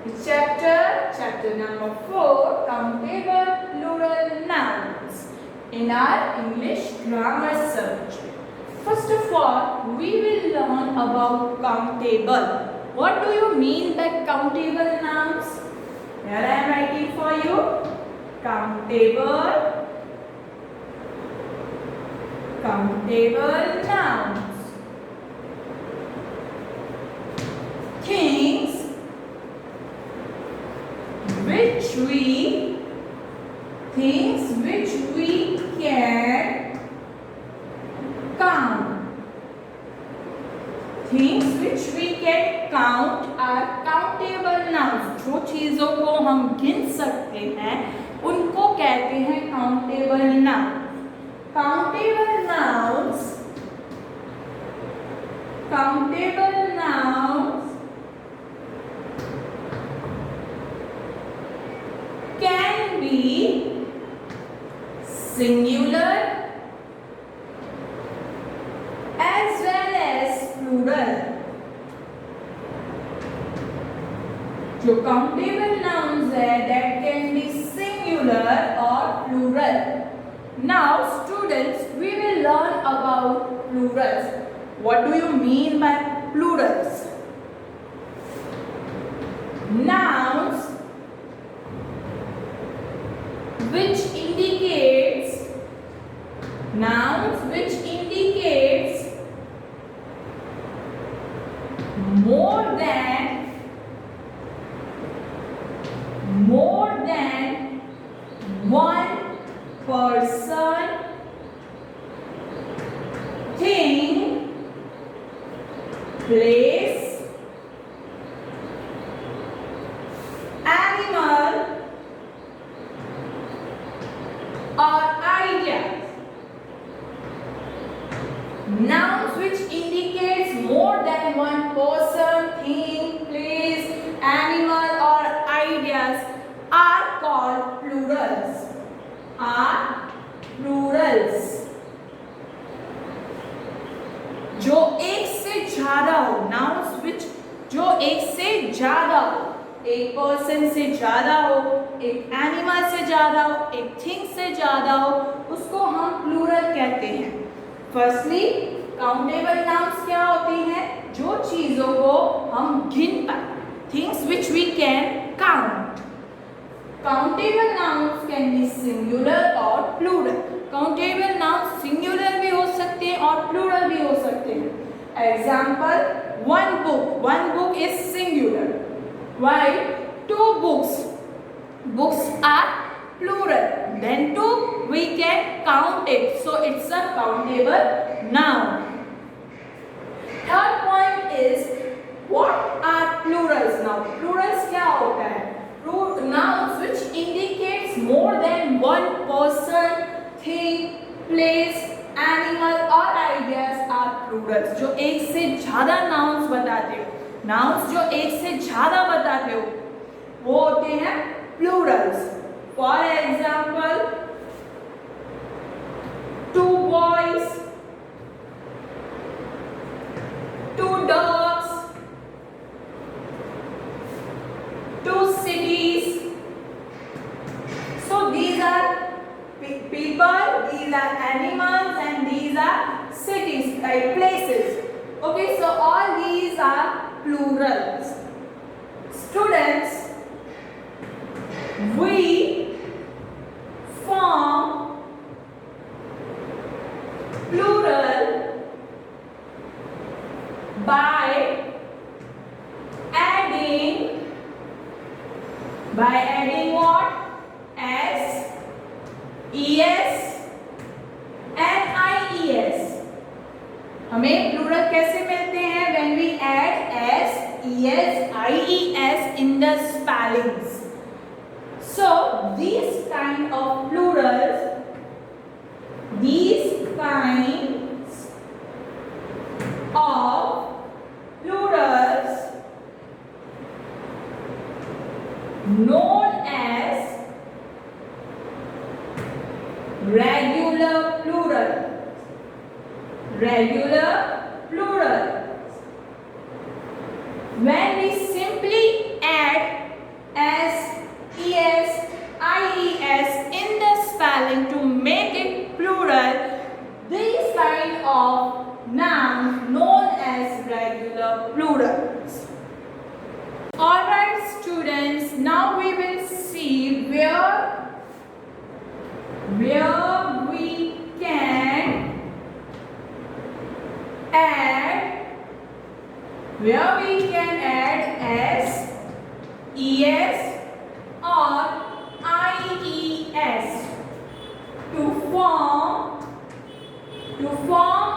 Chapter number 4, Countable Plural Nouns in our English grammar subject. First of all, we will learn about countable. What do you mean by countable nouns? Here I am writing for you. Countable nouns. Things which we can count. Things which we can count are countable nouns. जो चीजों को हम गिन सकते हैं उनको कहते हैं countable nouns. Countable nouns can be singular as well as plural. जो countable nouns है that can be singular or plural. Now students, we will learn about plurals. What do you mean by plurals? Nouns which indicates more than one person, thing, place, animal or ideas. Nouns which indicates more than one person, thing, place, animal or ideas are called plurals. जो एक से ज्यादा हो, nouns which जो एक से ज्यादा हो, एक पर्सन से ज्यादा हो, एक एनिमल से ज्यादा हो, एक थिंग से ज्यादा हो, उसको हम प्लूरल कहते हैं. फर्स्टली काउंटेबल नाउन्स क्या होती हैं? जो चीजों को हम गिन पाए. Things which we can count. Countable nouns can be singular और प्लूरल. काउंटेबल नाउन्स सिंगुलर भी हो सकते हैं और प्लूरल भी हो सकते हैं. Example, one book is singular, while two books are plural. Then two we can count it, so it's a countable noun. Third point is, what are plurals? Now plurals क्या होता है? Nouns which indicates more than one person, thing, place, animal or ideas are plurals. जो एक से ज्यादा nouns बताते हो, nouns जो एक से ज्यादा बताते हो, वो होते हैं plurals. For example, two boys, two dogs, two cities. So these are people, these are animals, and these are cities, like places. Okay, so all these are plurals. Students, we form plural by adding what? S, ES and IES. हमें plural कैसे मिलते हैं? When we add S, ES, IES in the spellings. So these kinds of plurals known as regular plural. Regular plural. When we simply add where we can add s, es or ies to form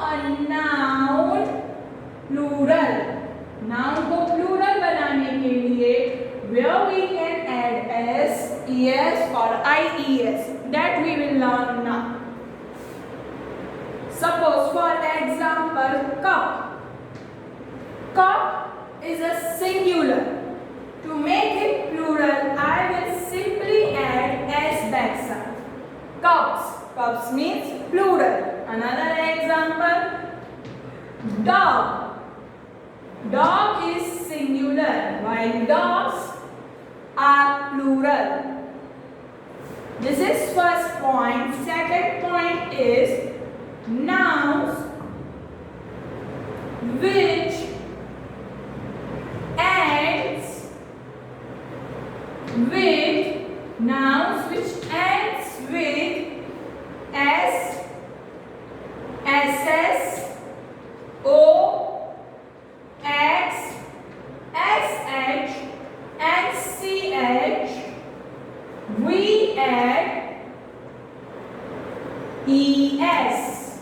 a noun plural. Noun को plural बनाने के लिए where we can add s, es or ies, that we will learn now. Suppose for example, cup. Cup is a singular. To make it plural, I will simply add s backside. Cups. Cups means plural. Another example, dog. Dog is singular, while dogs are plural. This is first point. Second point is nouns which ends with s, ss, o, x, sh and ch, we add es.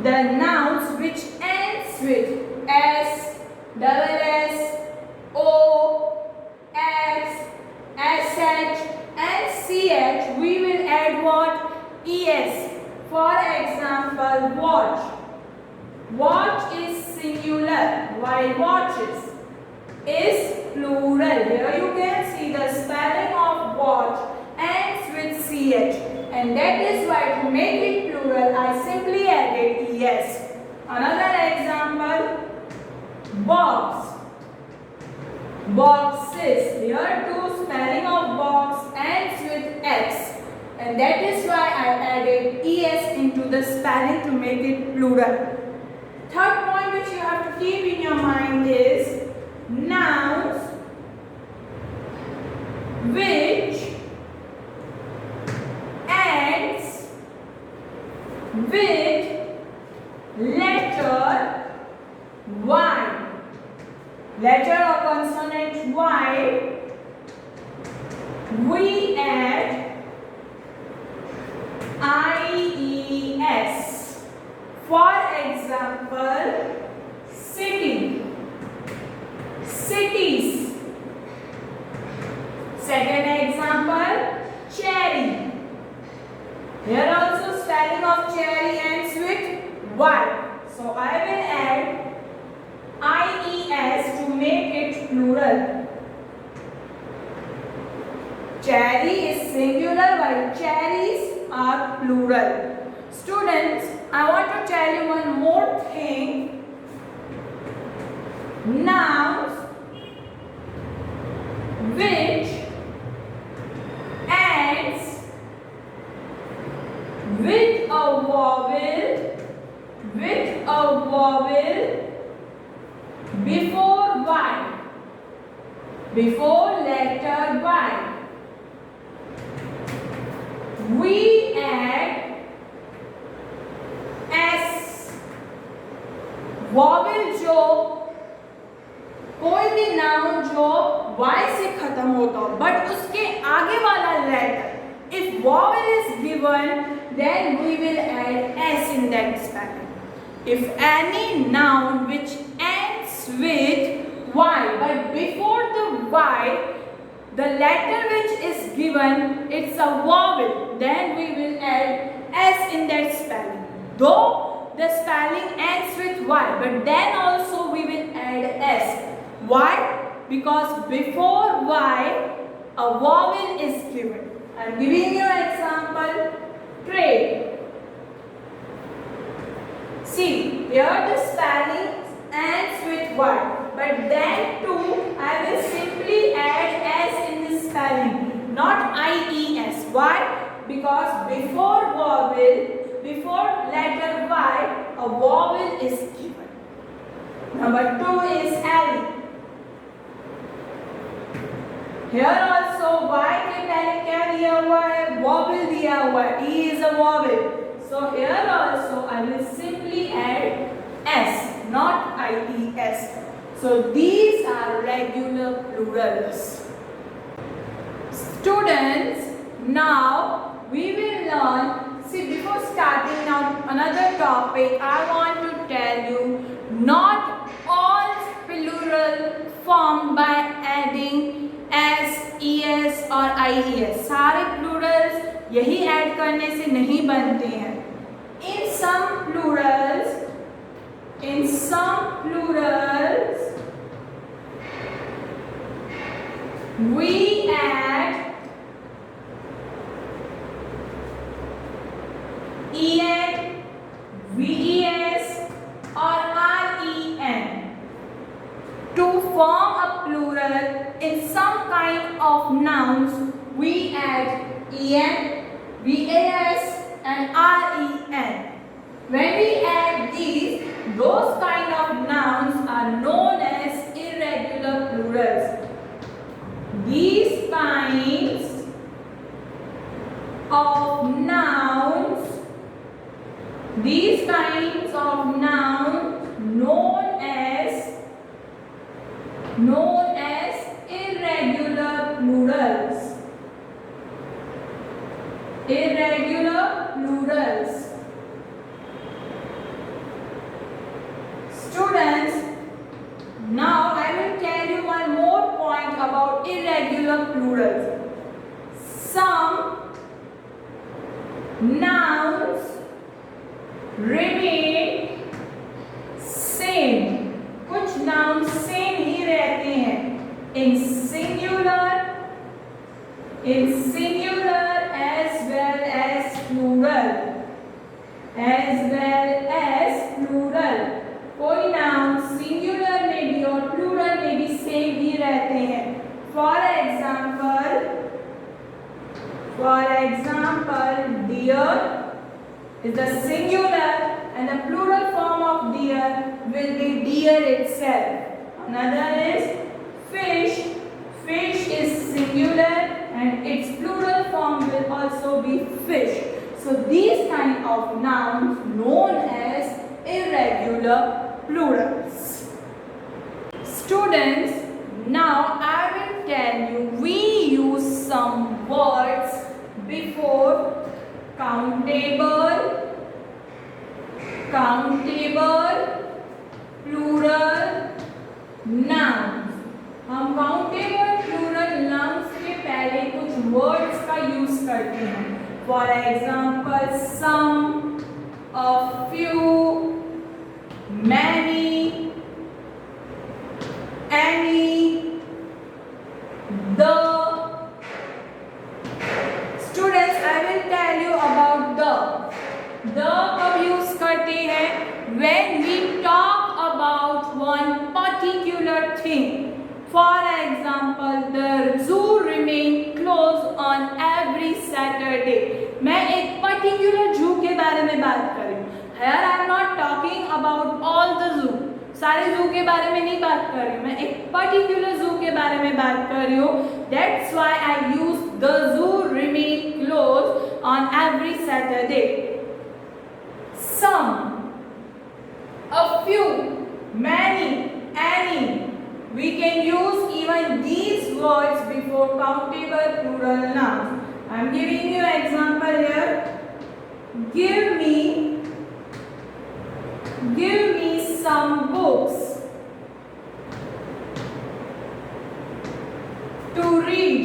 The nouns which ends with s, double s, o, x, sh and ch, we will add what? Es. For example, watch. Watch is singular, while watches is plural. Here you can see the spelling of watch ends with ch, and that is why to make it plural I simply added es. Another example, box. Boxes. Here too spelling of box ends with x, and that is why I added es into the spelling to make it plural. Third point which you have to keep in your mind is nouns which ends with letter y. Letter or consonant y, we add ies. For example, city, cities. Second example, cherry. Here also spelling of cherry ends with y. So I will add ies to make it plural. Cherry is singular while cherries are plural. Students, I want to tell you one more thing. Nouns which ends with a vowel before y, before letter y, we add s. Vowel जो कोई भी noun जो y से खत्म होता हो but उसके आगे वाला letter, if vowel is given then we will add s in that spelling. If any noun which ends with y but before the y the letter which is given it's a vowel, then we will add s in that spelling. Though the spelling ends with y, but then also we will add s. Why? Because before y a vowel is given. I am giving you an example. Trade. See, here the spelling ends with y, but then too I will simply add s in the spelling, not ies. Why? Because before letter y, a vowel is given. Number 2 is alley. Here also y के पहले क्या दिया हुआ है? Vowel दिया हुआ है. E is a vowel. So here also I will simply add s, not ies. So these are regular plurals. Students, now we will learn. See, before starting now another topic, I want to tell you, not all plural formed by adding s, es और ies. सारे plurals यही add करने से नहीं बनते हैं. In some plurals we add en, ves or ren to form a plural. In some kind of nouns we add en, vas and ren. When we add these, those kind of nouns are known as irregular plurals. These kinds of nouns known as irregular plurals. Irregular plurals. Students, now I will tell you one more point about irregular plurals. Some nouns remain same. कुछ nouns same ही रहते हैं. In singular as well as plural. कोई noun singular में भी और plural में भी same ही रहते हैं. For example deer is the singular and the plural form of deer will be deer itself. Another is fish. Fish is singular and its plural form will also be fish. So these kind of nouns known as irregular plurals. Students, now I will tell you, we use some words before countable, plural nouns. हम countable plural nouns के पहले कुछ words का use करते हैं. For example, some, a few, many, any, the. Students, I will tell you about the. The कब use करते हैं? When we talk about one particular thing. For example, the zoo remain closed on every Saturday. मैं एक particular zoo के बारे में बात कर रही हूँ. Here I am not talking about all the zoo. सारे zoo के बारे में नहीं बात कर रही हूँ. मैं एक particular zoo के बारे में बात कर रही हूँ. That's why I use the zoo remain closed on every Saturday. Some, a few, many, any. We can use even these words before countable plural nouns. I am giving you an example here. Give me some books to read.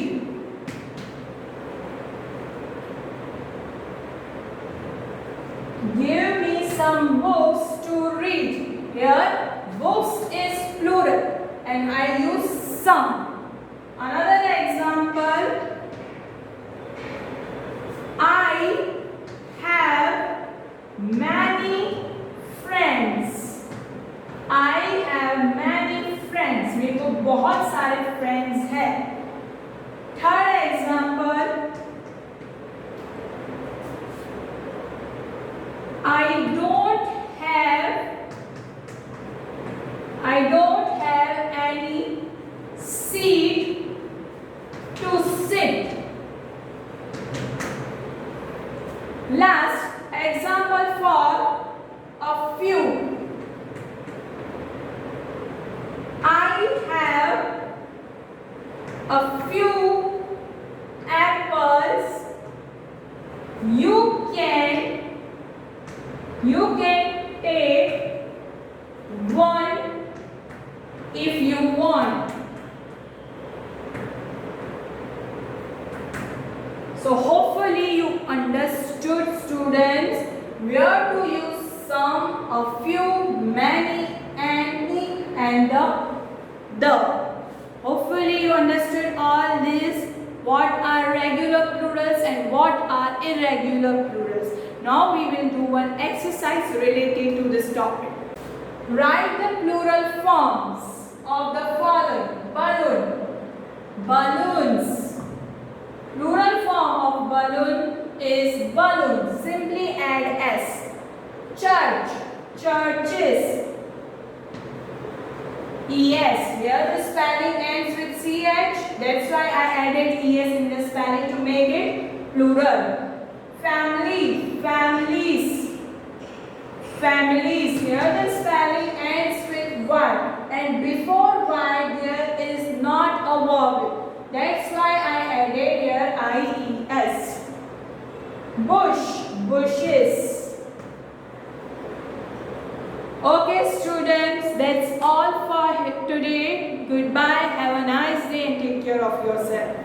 Give me some books to read. Here, books is plural and I use some. Another example, I have many friends. I have many friends. मेरे को बहुत सारे friends हैं. Third example, I don't have any seat Last example for a few. I have a few apples. You can take one if you want. So hopefully you understood, students, where to use some, a few, many, any and the. Hopefully you understood all this, what are regular plurals and what are irregular plurals. Now we will do one exercise related to this topic. Write the plural forms of the following. Balloon, balloons. Plural form of balloon is balloon. Simply add s. Church, churches. Es, here the spelling ends with ch. That's why I added es in the spelling to make it plural. Family, families. Families, here the spelling ends with y, and before y there is not a vowel. That's why I added here ies. Bush, bushes. Okay students, that's all for today.